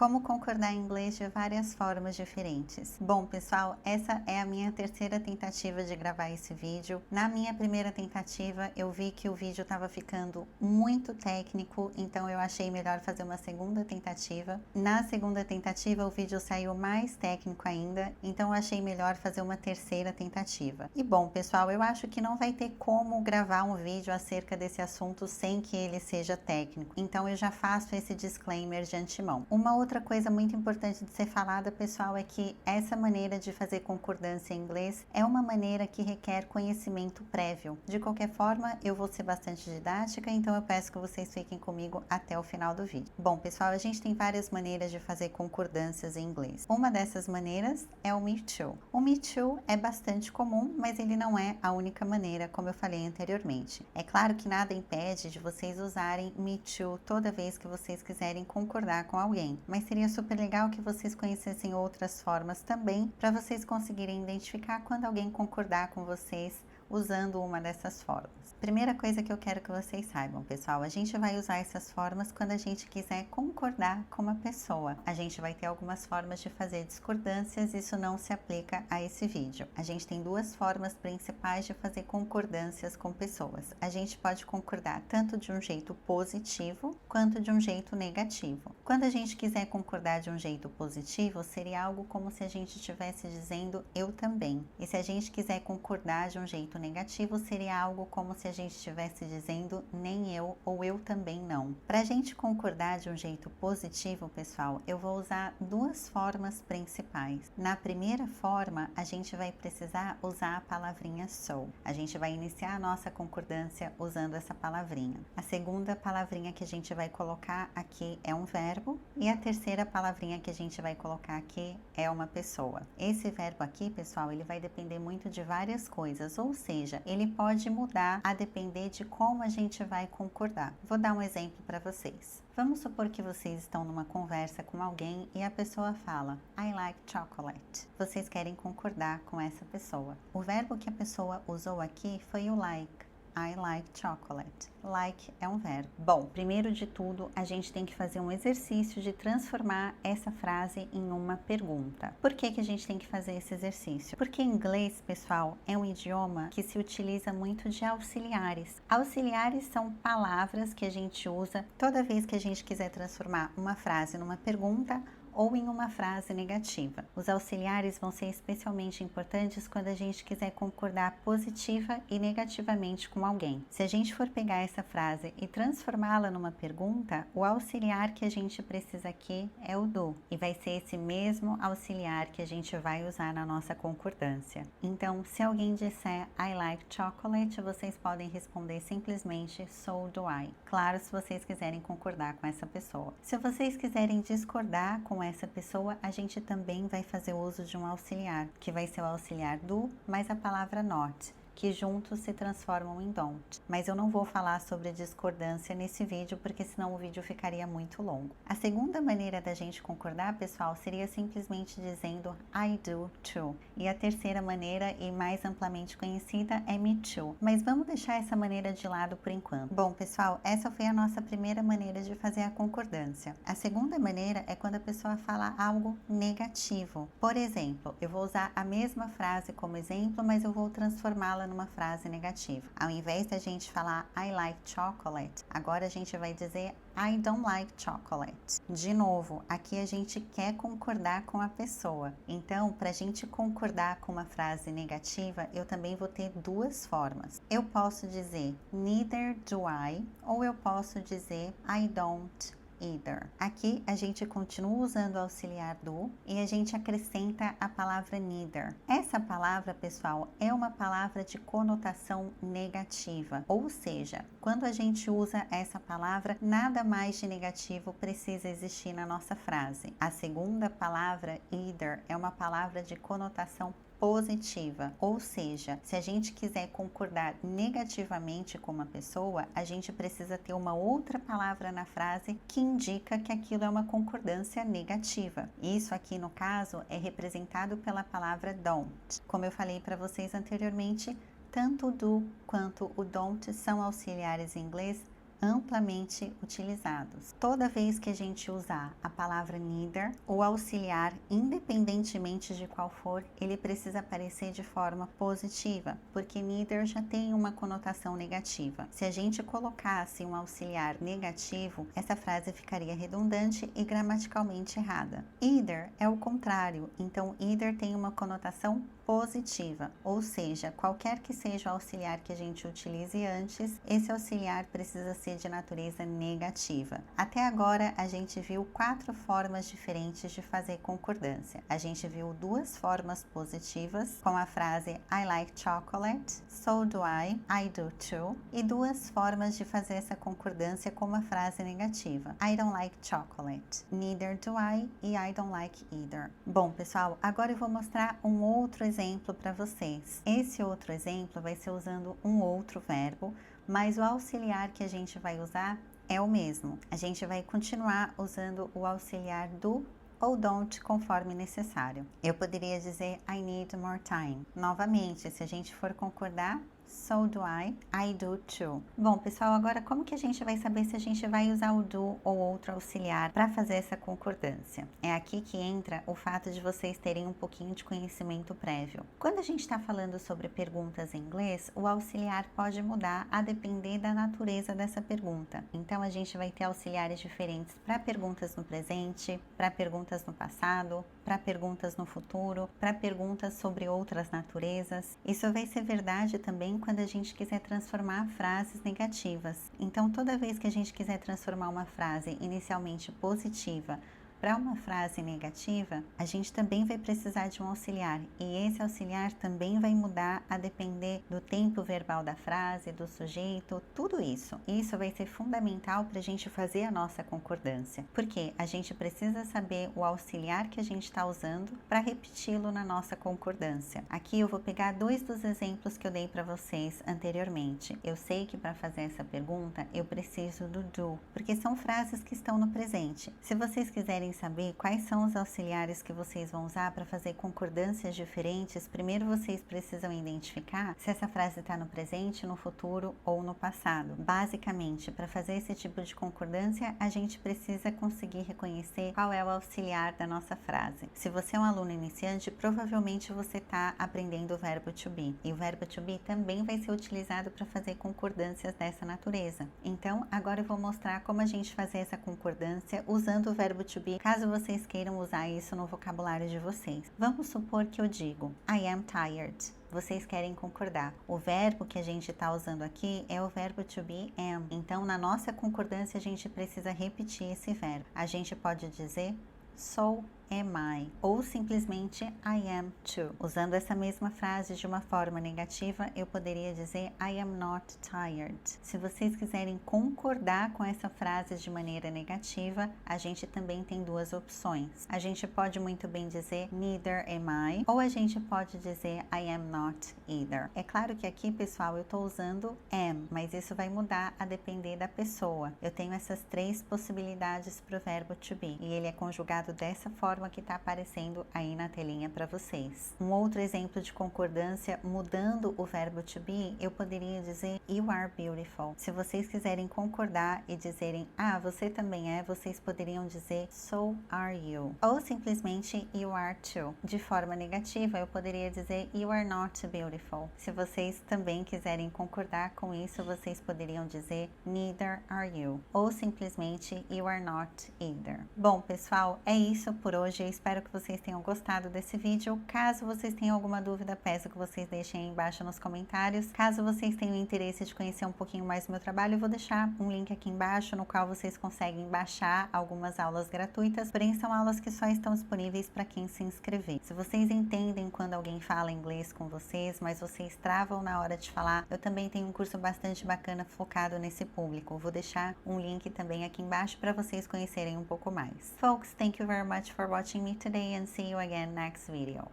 Como concordar em inglês de várias formas diferentes. Bom, pessoal, essa é a minha terceira tentativa de gravar esse vídeo. Na minha primeira tentativa, eu vi que o vídeo estava ficando muito técnico, então eu achei melhor fazer uma segunda tentativa. Na segunda tentativa, o vídeo saiu mais técnico ainda, então eu achei melhor fazer uma terceira tentativa. E bom, pessoal, eu acho que não vai ter como gravar um vídeo acerca desse assunto sem que ele seja técnico, então eu já faço esse disclaimer de antemão. Uma outra coisa muito importante de ser falada, pessoal, é que essa maneira de fazer concordância em inglês é uma maneira que requer conhecimento prévio. De qualquer forma, eu vou ser bastante didática, então eu peço que vocês fiquem comigo até o final do vídeo. Bom, pessoal, a gente tem várias maneiras de fazer concordâncias em inglês. Uma dessas maneiras é o Me Too. O Me Too é bastante comum, mas ele não é a única maneira, como eu falei anteriormente. É claro que nada impede de vocês usarem Me Too toda vez que vocês quiserem concordar com alguém, mas seria super legal que vocês conhecessem outras formas também, para vocês conseguirem identificar quando alguém concordar com vocês usando uma dessas formas. Primeira coisa que eu quero que vocês saibam, pessoal, a gente vai usar essas formas quando a gente quiser concordar com uma pessoa. A gente vai ter algumas formas de fazer discordâncias, isso não se aplica a esse vídeo. A gente tem duas formas principais de fazer concordâncias com pessoas. A gente pode concordar tanto de um jeito positivo quanto de um jeito negativo. Quando a gente quiser concordar de um jeito positivo, seria algo como se a gente estivesse dizendo eu também. E se a gente quiser concordar de um jeito negativo, seria algo como se a gente estivesse dizendo nem eu ou eu também não. Para a gente concordar de um jeito positivo, pessoal, eu vou usar duas formas principais. Na primeira forma, a gente vai precisar usar a palavrinha so. A gente vai iniciar a nossa concordância usando essa palavrinha. A segunda palavrinha que a gente vai colocar aqui é um verbo e a terceira palavrinha que a gente vai colocar aqui é uma pessoa. Esse verbo aqui, pessoal, ele vai depender muito de várias coisas, ou seja, ele pode mudar a depender de como a gente vai concordar. Vou dar um exemplo para vocês. Vamos supor que vocês estão numa conversa com alguém e a pessoa fala I like chocolate. Vocês querem concordar com essa pessoa. O verbo que a pessoa usou aqui foi o like. I like chocolate. Like é um verbo. Bom, primeiro de tudo, a gente tem que fazer um exercício de transformar essa frase em uma pergunta. Por que a gente tem que fazer esse exercício? Porque inglês, pessoal, é um idioma que se utiliza muito de auxiliares. Auxiliares são palavras que a gente usa toda vez que a gente quiser transformar uma frase numa pergunta ou em uma frase negativa. Os auxiliares vão ser especialmente importantes quando a gente quiser concordar positiva e negativamente com alguém. Se a gente for pegar essa frase e transformá-la numa pergunta, o auxiliar que a gente precisa aqui é o do, e vai ser esse mesmo auxiliar que a gente vai usar na nossa concordância. Então, se alguém disser I like chocolate, vocês podem responder simplesmente so do I. Claro, se vocês quiserem concordar com essa pessoa. Se vocês quiserem discordar com essa pessoa, a gente também vai fazer uso de um auxiliar, que vai ser o auxiliar do mais a palavra not, que juntos se transformam em don't. Mas eu não vou falar sobre discordância nesse vídeo, porque senão o vídeo ficaria muito longo. A segunda maneira da gente concordar, pessoal, seria simplesmente dizendo I do too. E a terceira maneira, e mais amplamente conhecida, é me too. Mas vamos deixar essa maneira de lado por enquanto. Bom, pessoal, essa foi a nossa primeira maneira de fazer a concordância. A segunda maneira é quando a pessoa fala algo negativo. Por exemplo, eu vou usar a mesma frase como exemplo, mas eu vou transformá-la numa frase negativa. Ao invés da gente falar I like chocolate, agora a gente vai dizer I don't like chocolate. De novo, aqui a gente quer concordar com a pessoa. Então, para a gente concordar com uma frase negativa, eu também vou ter duas formas. Eu posso dizer neither do I, ou eu posso dizer I don't either. Aqui a gente continua usando o auxiliar do e a gente acrescenta a palavra neither. Essa palavra, pessoal, é uma palavra de conotação negativa, ou seja, quando a gente usa essa palavra, nada mais de negativo precisa existir na nossa frase. A segunda palavra, either, é uma palavra de conotação positiva, ou seja, se a gente quiser concordar negativamente com uma pessoa, a gente precisa ter uma outra palavra na frase que indica que aquilo é uma concordância negativa. Isso aqui no caso é representado pela palavra don't. Como eu falei para vocês anteriormente, tanto o do quanto o don't são auxiliares em inglês amplamente utilizados. Toda vez que a gente usar a palavra neither, o auxiliar, independentemente de qual for, ele precisa aparecer de forma positiva, porque neither já tem uma conotação negativa. Se a gente colocasse um auxiliar negativo, essa frase ficaria redundante e gramaticalmente errada. Either é o contrário, então either tem uma conotação positiva, ou seja, qualquer que seja o auxiliar que a gente utilize antes, esse auxiliar precisa ser de natureza negativa. Até agora a gente viu 4 formas diferentes de fazer concordância. A gente viu 2 formas positivas com a frase I like chocolate, so do I do too, e 2 formas de fazer essa concordância com uma frase negativa. I don't like chocolate, neither do I e I don't like either. Bom, pessoal, agora eu vou mostrar um outro exemplo para vocês. Esse outro exemplo vai ser usando um outro verbo, mas o auxiliar que a gente vai usar é o mesmo. A gente vai continuar usando o auxiliar do ou don't conforme necessário. Eu poderia dizer I need more time. Novamente, se a gente for concordar, so do I do too. Bom, pessoal, agora como que a gente vai saber se a gente vai usar o do ou outro auxiliar para fazer essa concordância? É aqui que entra o fato de vocês terem um pouquinho de conhecimento prévio. Quando a gente está falando sobre perguntas em inglês, o auxiliar pode mudar a depender da natureza dessa pergunta. Então, a gente vai ter auxiliares diferentes para perguntas no presente, para perguntas no passado, para perguntas no futuro, para perguntas sobre outras naturezas. Isso vai ser verdade também quando a gente quiser transformar frases negativas. Então, toda vez que a gente quiser transformar uma frase inicialmente positiva para uma frase negativa, a gente também vai precisar de um auxiliar, e esse auxiliar também vai mudar a depender do tempo verbal da frase, do sujeito, tudo isso. Isso vai ser fundamental para a gente fazer a nossa concordância, porque a gente precisa saber o auxiliar que a gente está usando para repeti-lo na nossa concordância. Aqui eu vou pegar 2 dos exemplos que eu dei para vocês anteriormente. Eu sei que para fazer essa pergunta eu preciso do do, porque são frases que estão no presente. Se vocês quiserem saber quais são os auxiliares que vocês vão usar para fazer concordâncias diferentes, primeiro vocês precisam identificar se essa frase está no presente, no futuro ou no passado. Basicamente, para fazer esse tipo de concordância, a gente precisa conseguir reconhecer qual é o auxiliar da nossa frase. Se você é um aluno iniciante, provavelmente você está aprendendo o verbo to be, e o verbo to be também vai ser utilizado para fazer concordâncias dessa natureza. Então, agora eu vou mostrar como a gente fazer essa concordância usando o verbo to be, caso vocês queiram usar isso no vocabulário de vocês. Vamos supor que eu digo I am tired. Vocês querem concordar. O verbo que a gente está usando aqui é o verbo to be am. Então, na nossa concordância, a gente precisa repetir esse verbo. A gente pode dizer so am I, ou simplesmente I am too. Usando essa mesma frase de uma forma negativa, eu poderia dizer I am not tired. Se vocês quiserem concordar com essa frase de maneira negativa, a gente também tem 2 opções. A gente pode muito bem dizer neither am I, ou a gente pode dizer I am not either. É claro que aqui, pessoal, eu estou usando am, mas isso vai mudar a depender da pessoa. Eu tenho essas 3 possibilidades para o verbo to be, e ele é conjugado dessa forma que está aparecendo aí na telinha para vocês. Um outro exemplo de concordância, mudando o verbo to be, eu poderia dizer you are beautiful. Se vocês quiserem concordar e dizerem você também é, vocês poderiam dizer so are you, ou simplesmente you are too. De forma negativa, eu poderia dizer you are not beautiful. Se vocês também quiserem concordar com isso, vocês poderiam dizer neither are you, ou simplesmente you are not either. Bom, pessoal, é isso por hoje. Eu espero que vocês tenham gostado desse vídeo. Caso vocês tenham alguma dúvida, peço que vocês deixem aí embaixo nos comentários. Caso vocês tenham interesse de conhecer um pouquinho mais do meu trabalho, eu vou deixar um link aqui embaixo no qual vocês conseguem baixar algumas aulas gratuitas, porém são aulas que só estão disponíveis para quem se inscrever. Se vocês entendem quando alguém fala inglês com vocês, mas vocês travam na hora de falar, eu também tenho um curso bastante bacana focado nesse público. Eu vou deixar um link também aqui embaixo para vocês conhecerem um pouco mais. Folks, thank you very much for watching me today and see you again next video.